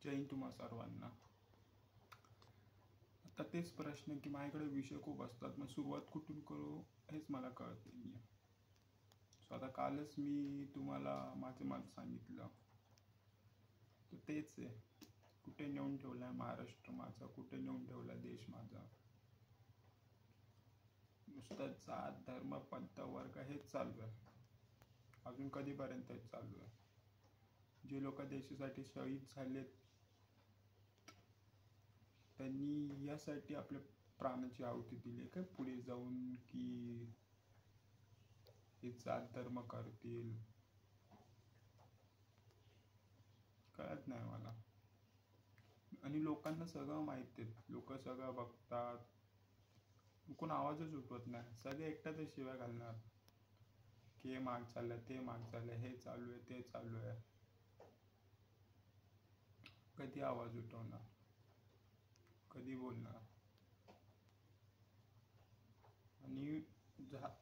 जय हिंद तुम्हा सर्वांना. आता तेच प्रश्न की माझ्याकडे विषय खूप असतात, मग सुरुवात कुठून करू हेच मला कळत नाही आहे. सो आता कालच मी तुम्हाला माझं मत सांगितलं, तर तेच आहे. कुठे नेऊन ठेवलाय महाराष्ट्र माझा, कुठे नेऊन ठेवला देश माझा. नुसतं जात धर्म पंथ वर्ग हेच चालू आहे. अजून कधीपर्यंत हेच चालू आहे. जे लोक देशासाठी शहीद झालेत त्यांनी यासाठी आपल्या प्राणाची आहुती दिली काय पुढे जाऊन की हे जात धर्म करतील, कळत नाही मला. आणि लोकांना सगळं माहिती आहे, लोक सगळं बघतात, कोण आवाजच उठवत नाही. सगळे एकट्याच शिव्या घालणार की हे माग चाललंय, ते माग चाललंय, हे चालू आहे, ते चालू आहे. कधी आवाज उठवणार, कधी बोलणार.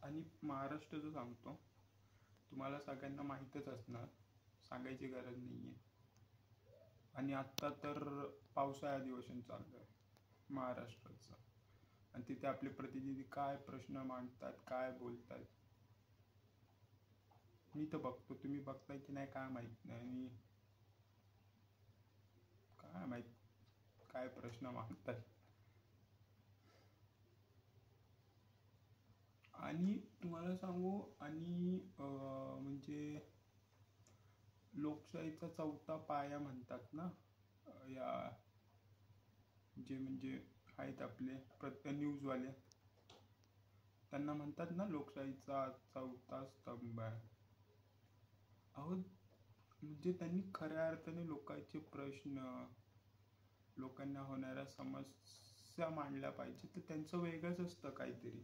आणि महाराष्ट्राचं सांगतो, तुम्हाला सगळ्यांना माहीतच असणार, सांगायची गरज नाही आहे. आणि आत्ता तर पावसाळा अधिवेशन चालू आहे महाराष्ट्राचं, आणि तिथे आपले प्रतिनिधी काय प्रश्न मांडतात, काय बोलतात मी तर बघतो. तुम्ही बघताय की नाही काय माहित नाही. आणि काय माहित काय प्रश्न मांडतात. आणि तुम्हाला सांगू, आणि म्हणजे लोकशाहीचा चौथा पाया म्हणतात ना या जे म्हणजे आहेत आपले न्यूजवाले, त्यांना म्हणतात ना लोकशाहीचा चौथा स्तंभ आहे. अहो म्हणजे त्यांनी खऱ्या अर्थाने लोकांचे प्रश्न, लोकांना होणाऱ्या समस्या मांडल्या पाहिजे. तर त्यांचं वेगळंच असतं काहीतरी.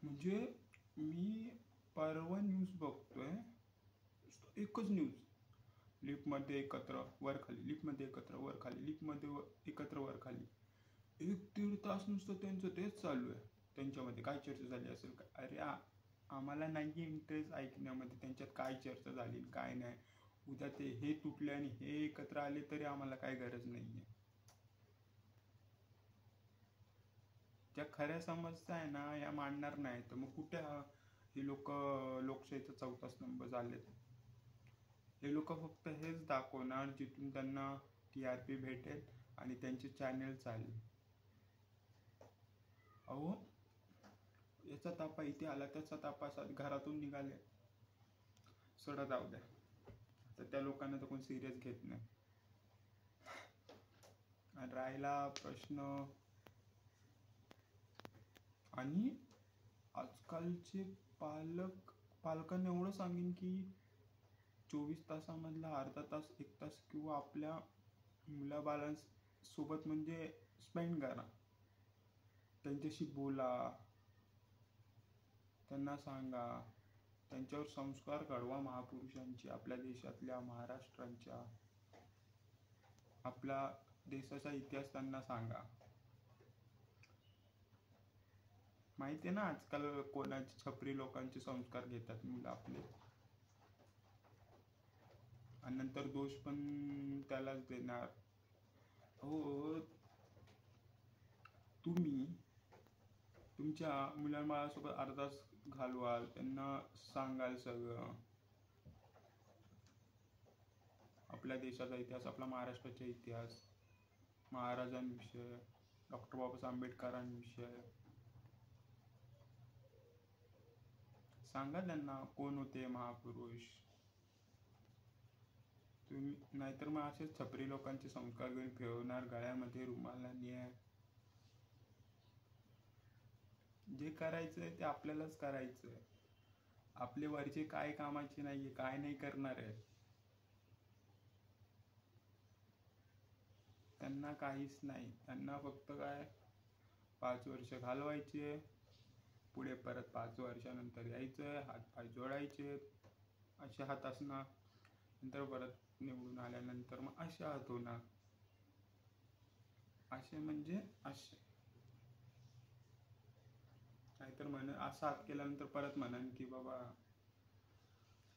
म्हणजे मी परवा न्यूज बघतोय, एकच न्यूज, लिफ्टमध्ये एकत्र वर खाली, लिफ्टमध्ये एकत्र वर खाली, लिफ्टमध्ये एकत्र वर खाली, 1-1.5 तास नुसतं त्यांचं तेच चालू आहे. त्यांच्यामध्ये काय चर्चा झाली असेल का? अरे आम्हाला नाही इंटरेस्ट ऐकण्यामध्ये त्यांच्यात काय चर्चा झाली काय नाही. उद्या ते हे तुटले आणि हे एकत्र आले तरी आम्हाला काय गरज नाहीये. ज्या खऱ्या समस्या आहे ना या मांडणार नाही, तर मग कुठे हे लोक लोकशाहीचा चौथा स्तंभ झालेत. हे लोक फक्त हेच दाखवणार जिथून त्यांना TRP भेटेल आणि त्यांचे चॅनल चालेल. अहो याचा तापा इथे आला, त्याचा तापा घरातून निघाले, सोडा जाऊ द्या. तर त्या लोकांना तर कोण सिरियस घेत नाही. राहिला प्रश्न, आणि आजकालचे पालकांना एवढं सांगेन की 24 तासामधला अर्धा तास, 1 तास किंवा आपल्या मुलाबाळांसोबत म्हणजे स्पेंड करा. त्यांच्याशी बोला, त्यांना सांगा, त्यांच्यावर संस्कार घडवा महापुरुषांची, आपल्या देशातल्या, महाराष्ट्रांच्या. आपल्या देशाचा इतिहास त्यांना सांगा. माहिती आहे ना आजकाल कोणाचे छपरी लोकांचे संस्कार घेतात मुलं आपले, आणि नंतर दोष पण त्यालाच देणार. हो, तुम्ही तुमच्या मुलांबाळासोबत अर्धा तास घालवाल, त्यांना सांगाल सगळं आपल्या देशाचा इतिहास, आपला महाराष्ट्राचा इतिहास, महाराजांविषयी, डॉक्टर बाबासाहेब आंबेडकरांविषयी सांगा त्यांना कोण होते महापुरुष. तुम्ही नाहीतर मग असेच छपरी लोकांचे संस्कार घेऊन फिरवणार, गळ्यामध्ये रुमाल नाही आहे. जे करायचंय ते आपल्यालाच करायचंय. आपले वरचे काय कामाचे नाहीये, काय नाही करणार आहे. त्यांना काहीच नाही. त्यांना फक्त काय 5 वर्ष घालवायचे, पुढे परत 5 वर्षानंतर यायचं, हातपाय जोडायचे, असे हात असणार, नंतर परत निवडून आल्यानंतर मग असे हात होणार. असे म्हणजे असे, नाहीतर असा हात केल्यानंतर परत म्हणान की बाबा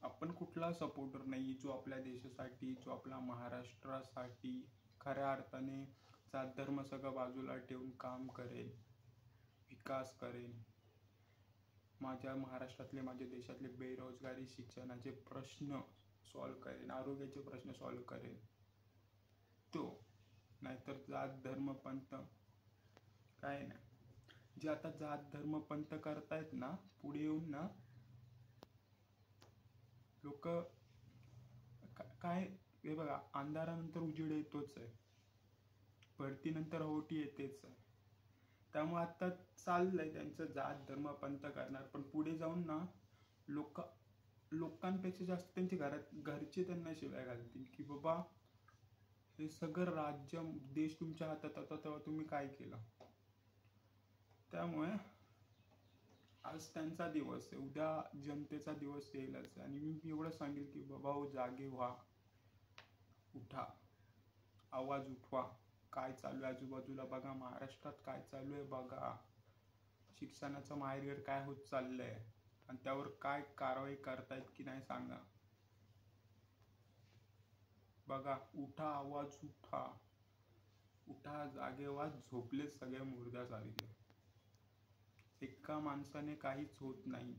आपण कुठला सपोर्टर नाही जो आपल्या देशासाठी, जो आपल्या महाराष्ट्रासाठी खऱ्या अर्थाने जात धर्म सगळं बाजूला ठेवून काम करेल, विकास करेल, माझ्या महाराष्ट्रातले, माझ्या देशातले बेरोजगारी, शिक्षणाचे प्रश्न सॉल्व करेन, आरोग्याचे प्रश्न सॉल्व करेन तो. नाहीतर जात धर्म पंथ काय नाही. जे आता जात धर्म पंथ करतायत ना, पुढे येऊन ना लोक काय, हे बघा, अंधारानंतर उजेड येतोच आहे, भरतीनंतर होटी येतेच आहे. त्यामुळे आता चाललंय त्यांचं जात धर्म पंथ करणार, पण पुढे जाऊन ना लोकांपेक्षा जास्त त्यांचे घरचे त्यांना शिव्या घालतील की बाबा हे सगळं राज्य देश तुमच्या हातात होता तेव्हा तुम्ही काय केलं. त्यामुळे आज त्यांचा दिवस आहे, उद्या जनतेचा दिवस येईलच. आणि मी एवढं सांगेल की बाबा हो, जागे व्हा, उठा, आवाज उठवा. काय चालू आहे आजूबाजूला बघा, महाराष्ट्रात काय चालू आहे बघा, शिक्षणाचं माहेरघर काय होत चाललंय आणि त्यावर काय कारवाई करतायत की नाही सांगा. बघा, उठा, आवाज उठा, उठा, जागे व्हा. झोपले सगळे मुर्द्यासारखे. एका माणसाने काहीच होत नाही.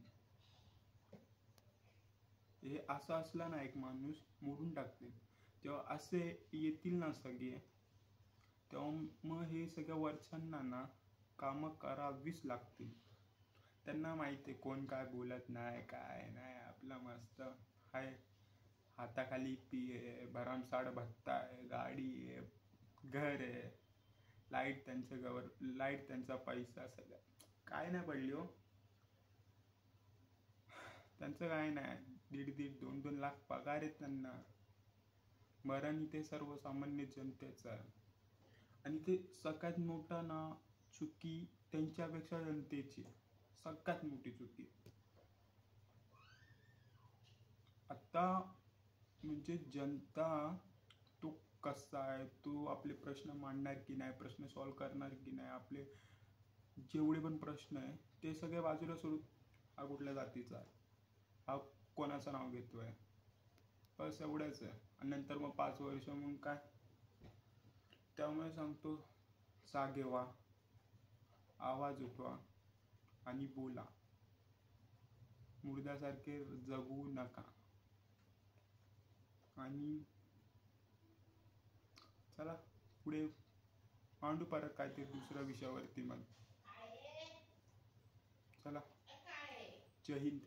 हे असं असला ना एक माणूस मोडून टाकते. तेव्हा असे येतील ना सगळे, तेव्हा मग हे सगळ्या वरच्यांना ना कामं करावीच लागतील. त्यांना माहिती आहे कोण काय बोलत नाही, काय नाही, आपलं मस्त आहे, हाताखाली भरमसाठ भत्ता आहे, गाडी आहे, घर आहे, लाईट त्यांचा पैसा, सगळं काय नाही पडली हो त्यांचं. काय नाही, 1.5 2 लाख पगार आहेत त्यांना. मरण इथे सर्वसामान्य जनतेचं आहे. आणि ते सगळ्यात मोठा ना चुकी त्यांच्यापेक्षा जनतेची, सगळ्यात मोठी चुकी. आता म्हणजे जनता तो कसा आहे, तो आपले प्रश्न मांडणार की नाही, प्रश्न सॉल्व करणार की नाही, आपले जेवढे पण प्रश्न आहे ते सगळे बाजूला सोडून हा कुठल्या जातीचा आहे, हा कोणाचं नाव घेतोय, बस एवढंच आहे. आणि नंतर मग 5 वर्ष म्हणून काय. त्यामुळे सांगतो, जागे व्हा, आवाज उठवा आणि बोला. मुर्द्यासारखे जगू नका. आणि चला पुढे मांडू परत काहीतरी दुसऱ्या विषयावरती. मग चला, जय हिंद.